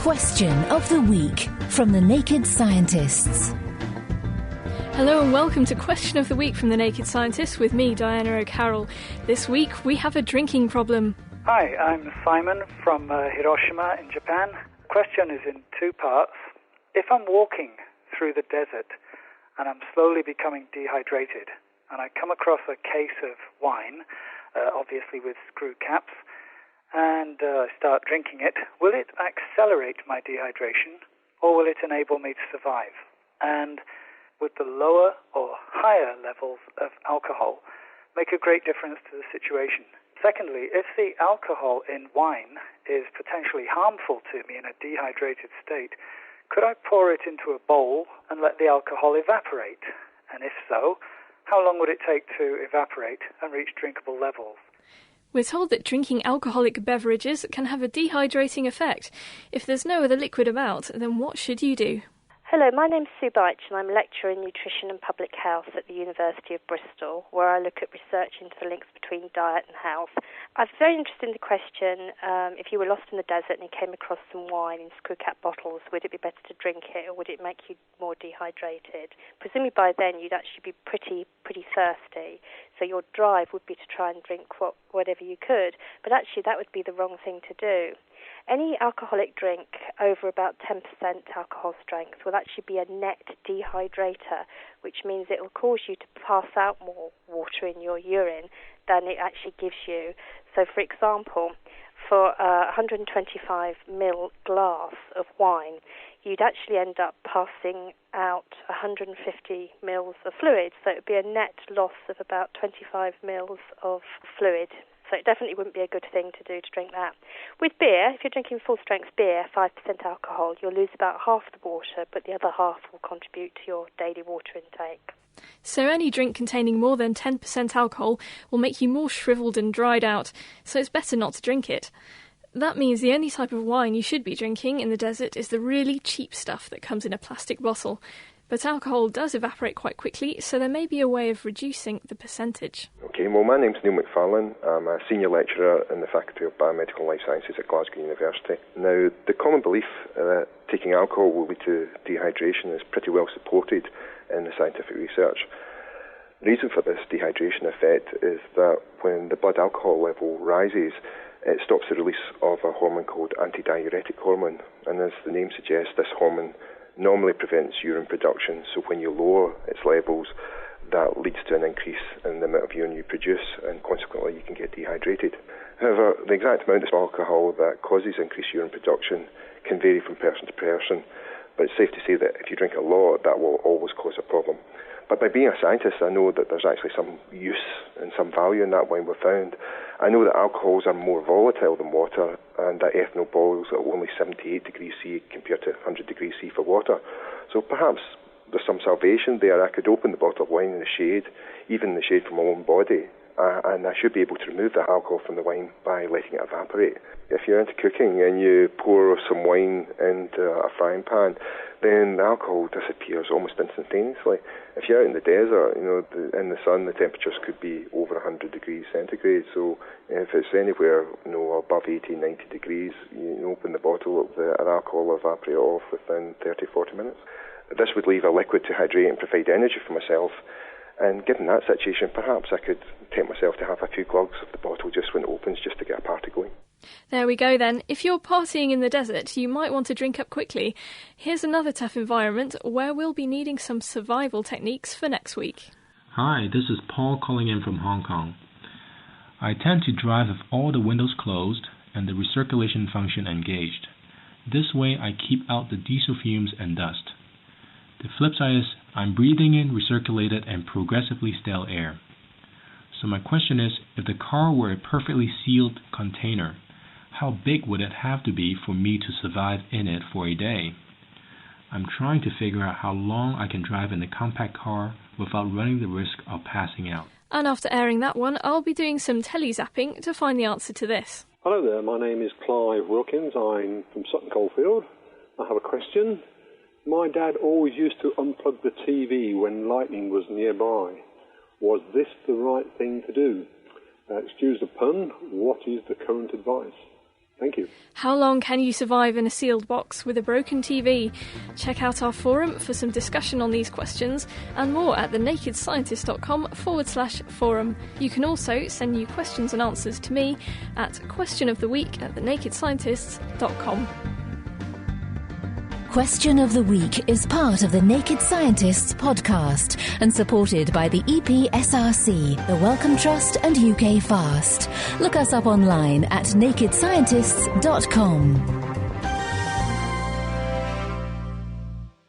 Question of the Week from the Naked Scientists. Hello and welcome to Question of the Week from the Naked Scientists with me, Diana O'Carroll. This week we have a drinking problem. Hi, I'm Simon from Hiroshima in Japan. The question is in two parts. If I'm walking through the desert and I'm slowly becoming dehydrated and I come across a case of wine, obviously with screw caps, and start drinking it, will it accelerate my dehydration or will it enable me to survive? And would the lower or higher levels of alcohol make a great difference to the situation? Secondly, if the alcohol in wine is potentially harmful to me in a dehydrated state, could I pour it into a bowl and let the alcohol evaporate? And if so, how long would it take to evaporate and reach drinkable levels? We're told that drinking alcoholic beverages can have a dehydrating effect. If there's no other liquid about, then what should you do? Hello, my name's Sue Beich and I'm a lecturer in nutrition and public health at the University of Bristol, where I look at research into the links between diet and health. I'm very interested in the question, if you were lost in the desert and you came across some wine in screw cap bottles, would it be better to drink it or would it make you more dehydrated? Presumably by then you'd actually be pretty thirsty, so your drive would be to try and drink whatever you could, but actually that would be the wrong thing to do. Any alcoholic drink over about 10% alcohol strength will actually be a net dehydrator, which means it will cause you to pass out more water in your urine than it actually gives you. So, for example, for a 125 ml glass of wine, you'd actually end up passing out 150 mils of fluid, so it would be a net loss of about 25 mils of fluid. So it definitely wouldn't be a good thing to do to drink that. With beer, if you're drinking full-strength beer, 5% alcohol, you'll lose about half the water, but the other half will contribute to your daily water intake. So any drink containing more than 10% alcohol will make you more shriveled and dried out, so it's better not to drink it. That means the only type of wine you should be drinking in the desert is the really cheap stuff that comes in a plastic bottle. But alcohol does evaporate quite quickly, so there may be a way of reducing the percentage. Okay, well, my name's Neil McFarlane. I'm a senior lecturer in the Faculty of Biomedical Life Sciences at Glasgow University. Now, the common belief that taking alcohol will lead to dehydration is pretty well supported in the scientific research. The reason for this dehydration effect is that when the blood alcohol level rises, it stops the release of a hormone called antidiuretic hormone. And as the name suggests, this hormone normally prevents urine production, so when you lower its levels, that leads to an increase in the amount of urine you produce, and consequently you can get dehydrated. However, the exact amount of alcohol that causes increased urine production can vary from person to person, but it's safe to say that if you drink a lot, that will always cause a problem. But by being a scientist, I know that there's actually some use and some value in that wine we've found. I know that alcohols are more volatile than water, and that ethanol boils at only 78 degrees C compared to 100 degrees C for water. So perhaps there's some salvation there. I could open the bottle of wine in the shade, even in the shade from my own body, and I should be able to remove the alcohol from the wine by letting it evaporate. If you're into cooking and you pour some wine into a frying pan, then the alcohol disappears almost instantaneously. If you're out in the desert, in the sun, the temperatures could be over 100 degrees centigrade. So if it's anywhere, above 80, 90 degrees, you open the bottle, the alcohol will evaporate off within 30, 40 minutes. This would leave a liquid to hydrate and provide energy for myself. And given that situation, perhaps I could tempt myself to have a few glugs of the bottle just when it opens, just to get a party going. There we go then. If you're partying in the desert, you might want to drink up quickly. Here's another tough environment where we'll be needing some survival techniques for next week. Hi, this is Paul calling in from Hong Kong. I tend to drive with all the windows closed and the recirculation function engaged. This way I keep out the diesel fumes and dust. The flip side is I'm breathing in recirculated and progressively stale air. So my question is, if the car were a perfectly sealed container, how big would it have to be for me to survive in it for a day? I'm trying to figure out how long I can drive in a compact car without running the risk of passing out. And after airing that one, I'll be doing some telezapping to find the answer to this. Hello there, my name is Clive Wilkins. I'm from Sutton Coldfield. I have a question. My dad always used to unplug the TV when lightning was nearby. Was this the right thing to do? Excuse the pun, what is the current advice? Thank you. How long can you survive in a sealed box with a broken TV? Check out our forum for some discussion on these questions and more at thenakedscientist.com/forum. You can also send new questions and answers to me at questionoftheweek@thenakedscientists.com. Question of the Week is part of the Naked Scientists podcast and supported by the EPSRC, the Wellcome Trust and UK Fast. Look us up online at nakedscientists.com.